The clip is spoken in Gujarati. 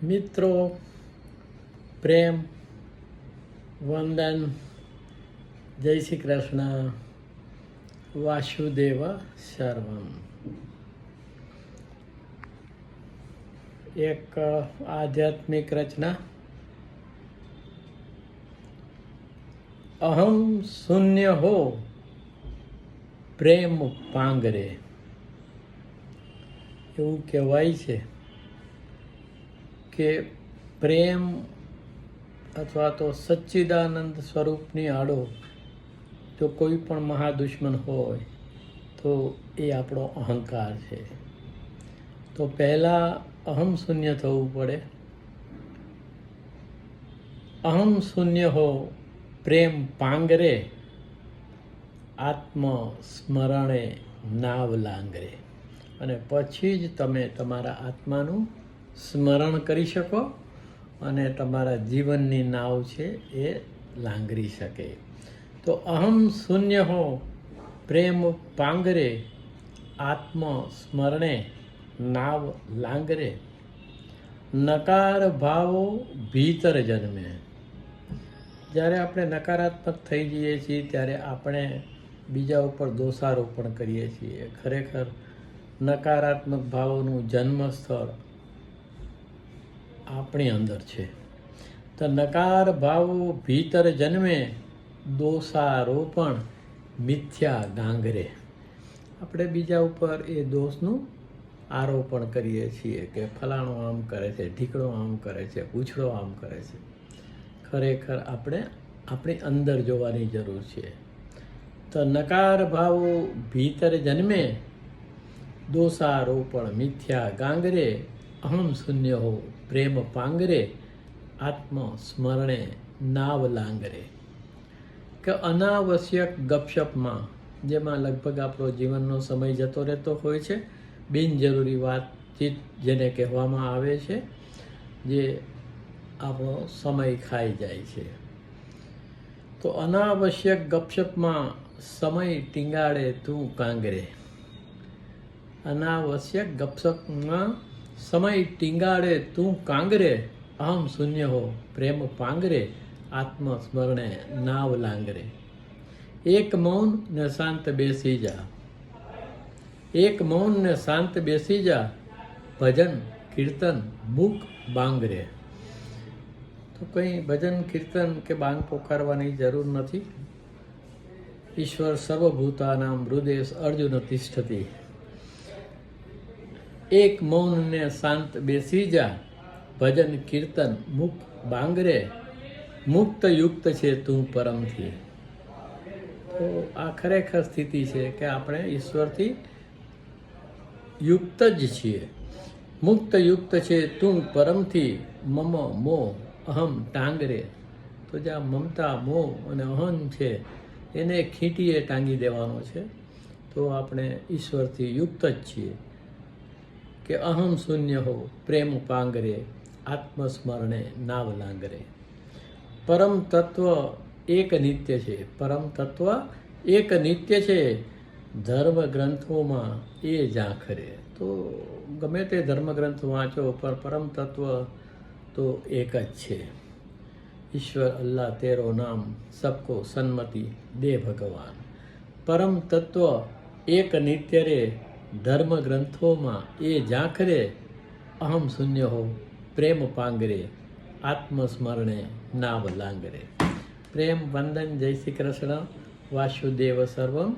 મિત્રો, પ્રેમ, વંદન, જય શ્રી કૃષ્ણ, વાસુદેવ સર્વમ. એક આધ્યાત્મિક રચના. અહમ શૂન્ય હો પ્રેમ પાંગરે. એવું કહેવાય છે કે પ્રેમ અથવા તો સચ્ચિદાનંદ સ્વરૂપની આડો જો કોઈ પણ મહાદુશ્મન હોય તો એ આપણો અહંકાર છે. તો પહેલાં અહમ શૂન્ય થવું પડે. અહમ શૂન્ય હો પ્રેમ પાંગરે, આત્મ સ્મરણે નાવ લાંગરે. અને પછી જ તમે તમારા આત્માનું સ્મરણ કરી શકો અને તમારા જીવનની નાવ છે એ લાંગરી શકે. તો અહમ શૂન્ય હો પ્રેમ પાંગરે, આત્મ સ્મરણે નાવ લાંગરે. નકાર ભાવો ભીતર જન્મે. જ્યારે આપણે નકારાત્મક થઈ જઈએ છીએ ત્યારે આપણે બીજા ઉપર દોષારોપણ કરીએ છીએ. ખરેખર નકારાત્મક ભાવોનું જન્મ સ્થળ આપણી અંદર છે. તો નકાર ભાવો ભીતર જન્મે, દોષારોપણ મિથ્યા ગાંગરે. આપણે બીજા ઉપર એ દોષનું આરોપણ કરીએ છીએ કે ફલાણો આમ કરે છે, ઢીકણો આમ કરે છે, પૂછડો આમ કરે છે. ખરેખર આપણે આપણી અંદર જોવાની જરૂર છે. તો નકાર ભાવો ભીતર જન્મે, દોષારોપણ મિથ્યા ગાંગરે. અહમ શૂન્ય હો પ્રેમ પાંગરે, આત્મ સ્મરણે નાવ લાંગરે. કે અનાવશ્યક ગપશપમાં, જેમાં લગભગ આપણો જીવનનો સમય જતો રહેતો હોય છે, બિનજરૂરી વાતચીત જેને કહેવામાં આવે છે, જે આપણો સમય ખાઈ જાય છે. તો અનાવશ્યક ગપશપમાં સમય ટીંગાડે તું કાંગરે. અનાવશ્યક ગપશપમાં સમય ટીંગાડે તું કાંગરે. અહમ શૂન્ય હો પ્રેમ પાંગરે, આત્મ સ્મરણે નાવ લાંગરે. એક મૌન ને શાંત બેસી જા. એક મૌન ને શાંત બેસી જા, ભજન કીર્તન મુખ બાંગરે. તો કંઈ ભજન કીર્તન કે બાંગ પોકારવાની જરૂર નથી. ઈશ્વર સર્વભૂતાનામ હૃદય અર્જુન તિષ્ઠતિ. એક મૌન ને શાંત બેસી જા, ભજન કીર્તન મુખ બાંગરે. મુક્ત યુક્ત છે તું પરમથી. તો આ ખરેખર સ્થિતિ છે કે આપણે ઈશ્વરથી યુક્ત જ છીએ. મુક્ત યુક્ત છે તું પરમથી, મમ મોહ અહમ ટાંગરે. તો જ્યાં મમતા, મોહ અને અહમ છે એને ખીંટીએ ટાંગી દેવાનો છે. તો આપણે ઈશ્વરથી યુક્ત જ છીએ. કે અહમ શૂન્ય હો પ્રેમ પાંગરે, આત્મસ્મરણે નાવ લાંગરે. પરમ તત્વ એક નિત્ય છે. પરમ તત્વ એક નિત્ય છે, ધર્મ ગ્રંથોમાં એ ઝાંખરે. તો ગમે તે ધર્મગ્રંથ વાંચો પણ પરમ તત્વ તો એક જ છે. ઈશ્વર અલ્લાહ તેરો નામ, સબકો સન્મતિ દે ભગવાન. પરમ તત્વ એક નિત્ય રે, ધર્મ ગ્રંથોમાં એ ઝાંખરે. અહમ શૂન્ય હો પ્રેમ પાંગરે, આત્મસ્મરણે નાવ લાંગરે. પ્રેમ, વંદન, જય શ્રી કૃષ્ણ, વાસુદેવ સર્વમ.